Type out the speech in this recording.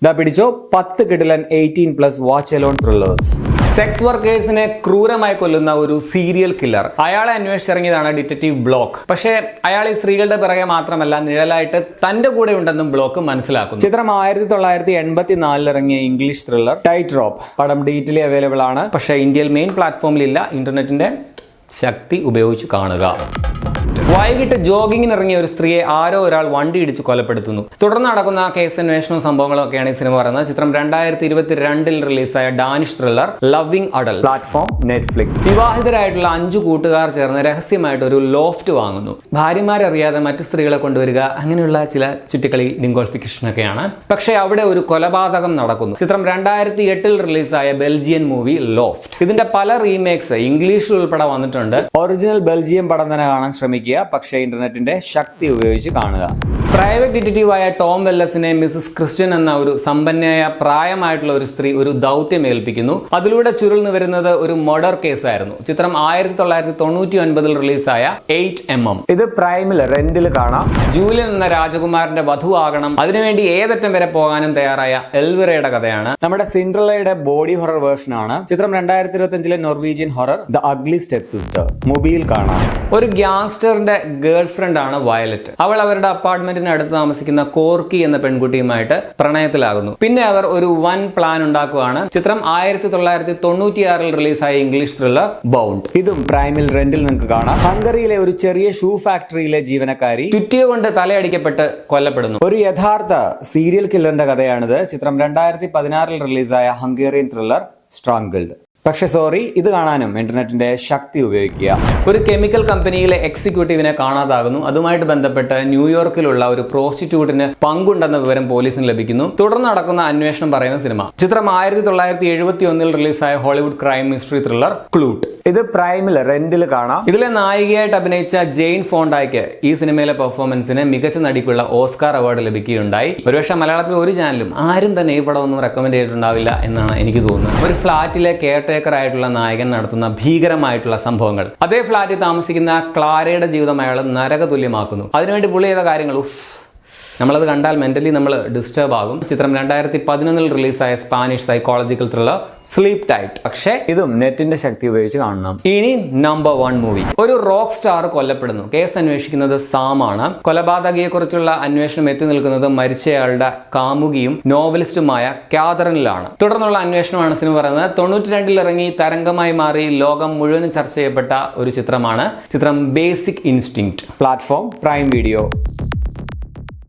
ദാ പിടിച്ചോ 10 കിടിലൻ 18+ വാച്ച് അലോൺ ത്രില്ലേഴ്സ്. സെക്സ് വർക്കേഴ്സിനെ ക്രൂരമായി കൊല്ലുന്ന ഒരു സീരിയൽ കില്ലർ. അയാളെ അന്വേഷിച്ചിറങ്ങിയതാണ് ഡിറ്റക്റ്റീവ് ബ്ലോക്ക്. പക്ഷേ അയാൾ ഈ സ്ത്രീകളുടെ പിറകെ മാത്രമല്ല നിഴലായിട്ട് തന്റെ കൂടെ ഉണ്ടെന്നും ബ്ലോക്ക് മനസ്സിലാക്കുന്നു. ചിത്രം 1984 ഇറങ്ങിയ ഇംഗ്ലീഷ് ത്രില്ലർ ടൈറ്റ് റോപ്പ്. പടം ഡിജിറ്റലി അവൈലബിൾ ആണ്. പക്ഷേ ഇന്ത്യയിൽ മെയിൻ പ്ലാറ്റ്ഫോമിൽ ഇല്ല. ഇന്റർനെറ്റിന്റെ ശക്തി ഉപയോഗിച്ച് കാണുക. വൈകിട്ട് ജോഗിങ്ങിന് ഇറങ്ങിയ ഒരു സ്ത്രീയെ ആരോ ഒരാൾ വണ്ടി ഇടിച്ച് കൊലപ്പെടുത്തുന്നു. തുടർന്ന് നടക്കുന്ന കേസ് അന്വേഷണവും സംഭവങ്ങളും ഒക്കെയാണ് ഈ സിനിമ പറയുന്നത്. ചിത്രം 2022 റിലീസായ Danish thriller loving adult. Platform Netflix. വിവാഹിതരായിട്ടുള്ള 5 കൂട്ടുകാർ ചേർന്ന് രഹസ്യമായിട്ട് ഒരു ലോഫ്റ്റ് വാങ്ങുന്നു. ഭാര്യമാരറിയാതെ മറ്റു സ്ത്രീകളെ കൊണ്ടുവരിക, അങ്ങനെയുള്ള ചില ചുറ്റിക്കളി ഡിംഗോൾഫിക്കേഷൻ ഒക്കെയാണ്. പക്ഷേ അവിടെ ഒരു കൊലപാതകം നടക്കുന്നു. ചിത്രം 2008 റിലീസായ ബെൽജിയൻ മൂവി ലോഫ്റ്റ്. ഇതിന്റെ പല റീമേക്സ് ഇംഗ്ലീഷിൽ ഉൾപ്പെടെ വന്നിട്ടുണ്ട്. ഒറിജിനൽ ബെൽജിയം പടം തന്നെ കാണാൻ ശ്രമിക്കുക. പക്ഷേ ഇന്റർനെറ്റിന്റെ ശക്തി ഉപയോഗിച്ച് കാണുക. പ്രൈവറ്റ് ഡിറ്റക്റ്റീവായ ടോം വെല്ലസിനെ മിസസ് ക്രിസ്റ്റ്യൻ എന്ന ഒരു സമ്പന്നയായ പ്രായമായിട്ടുള്ള ഒരു സ്ത്രീ ഒരു ദൗത്യം ഏൽപ്പിക്കുന്നു. അതിലൂടെ ചുരുൾന്നു വരുന്നത് ഒരു മർഡർ കേസായിരുന്നു. ചിത്രം 1999 റിലീസായ 8mm. ഇത് പ്രൈമിൽ റെന്റിൽ കാണാം. ജൂലിയൻ എന്ന രാജകുമാരന്റെ വധുവാകണം, അതിനുവേണ്ടി ഏതറ്റം വരെ പോകാനും തയ്യാറായ എൽവിറയുടെ കഥയാണ്. നമ്മുടെ സിൻഡ്രല്ലയുടെ ബോഡി ഹൊറർ വേർഷൻ ആണ്. ചിത്രം 2025 Norwegian horror the ugly step sister. Mobile കാണാം. ഒരു ഗ്യാങ്സ്റ്ററിന്റെ ഗേൾ ഫ്രണ്ട് ആണ് വയലറ്റ്. അവൾ അവരുടെ അപ്പാർട്ട്മെന്റിന് അടുത്ത് താമസിക്കുന്ന കോർക്കി എന്ന പെൺകുട്ടിയുമായിട്ട് പ്രണയത്തിലാകുന്നു. പിന്നെ അവർ ഒരു വൻ പ്ലാൻ ഉണ്ടാക്കുകയാണ്. ചിത്രം 1996 റിലീസായ ഇംഗ്ലീഷ് ത്രില്ലർ ബൗണ്ട്. ഇതും പ്രൈമിൽ റെന്റിൽ നിങ്ങൾക്ക് കാണാം. ഹംഗറിയിലെ ഒരു ചെറിയ ഷൂ ഫാക്ടറിയിലെ ജീവനക്കാരി ചുറ്റിക കൊണ്ട് തലയടിക്കപ്പെട്ട് കൊല്ലപ്പെടുന്നു. ഒരു യഥാർത്ഥ സീരിയൽ കില്ലറിന്റെ കഥയാണിത്. ചിത്രം 2016 റിലീസായ ഹംഗേറിയൻ ത്രില്ലർ സ്ട്രാങ്കിൾഡ്. പക്ഷെ സോറി, ഇത് കാണാനും ഇന്റർനെറ്റിന്റെ ശക്തി ഉപയോഗിക്കുക. ഒരു കെമിക്കൽ കമ്പനിയിലെ എക്സിക്യൂട്ടീവിനെ കാണാതാകുന്നു. അതുമായിട്ട് ബന്ധപ്പെട്ട് ന്യൂയോർക്കിലുള്ള ഒരു പ്രോസ്റ്റിറ്റ്യൂട്ടിന് പങ്കുണ്ടെന്ന വിവരം പോലീസിന് ലഭിക്കുന്നു. തുടർന്ന് നടക്കുന്ന അന്വേഷണം പറയുന്ന സിനിമ. ചിത്രം 1971 റിലീസായ ഹോളിവുഡ് ക്രൈം മിസ്റ്ററി ത്രില്ലർ ക്ലൂട്ട്. ഇത് പ്രൈമിൽ റെന്റിൽ കാണാം. ഇതിലെ നായികയായിട്ട് അഭിനയിച്ച ജെയിൻ ഫോണ്ടായ്ക്ക് ഈ സിനിമയിലെ പെർഫോമൻസിന് മികച്ച നടിക്കുള്ള ഓസ്കാർ അവാർഡ് ലഭിക്കുകയുണ്ടായി. ഒരുപക്ഷെ മലയാളത്തിൽ ഒരു ചാനലും ആരും തന്നെ ഈ പടം ഒന്നും റെക്കമെൻഡ് ചെയ്തിട്ടുണ്ടാവില്ല എന്നാണ് എനിക്ക് തോന്നുന്നത്. ഒരു ഫ്ളാറ്റിലെ ആയിട്ടുള്ള നായകൻ നടത്തുന്ന ഭീകരമായിട്ടുള്ള സംഭവങ്ങൾ. അതേ ഫ്ളാറ്റിൽ താമസിക്കുന്ന ക്ലാരയുടെ ജീവിതം അയാൾ നരക തുല്യമാക്കുന്നു. അതിനുവേണ്ടി പുള്ളി ചെയ്ത കാര്യങ്ങൾ നമ്മളത് കണ്ടാൽ മെന്റലി നമ്മൾ ഡിസ്റ്റർബ് ആകും. ചിത്രം 2011 റിലീസായ Spanish psychological thriller sleep tight. പക്ഷേ ഇതും നെറ്റിന്റെ ശക്തി ഉപയോഗിച്ച് കാണണം. ഇനി നമ്പർ 1 മൂവി. ഒരു റോക്ക് സ്റ്റാർ കൊല്ലപ്പെടുന്നു. കേസ് അന്വേഷിക്കുന്നത് സാമാണ്. കൊലപാതകയെ കുറിച്ചുള്ള അന്വേഷണം എത്തി നിൽക്കുന്നത് മരിച്ചയാളുടെ കാമുകിയും നോവലിസ്റ്റുമായ കാതറിനിലാണ്. തുടർന്നുള്ള അന്വേഷണമാണ് സിനിമ പറയുന്നത്. 92 ഇറങ്ങി തരംഗമായി മാറി ലോകം മുഴുവനും ചർച്ച ചെയ്യപ്പെട്ട ഒരു ചിത്രമാണ് ചിത്രം basic instinct. Platform prime video.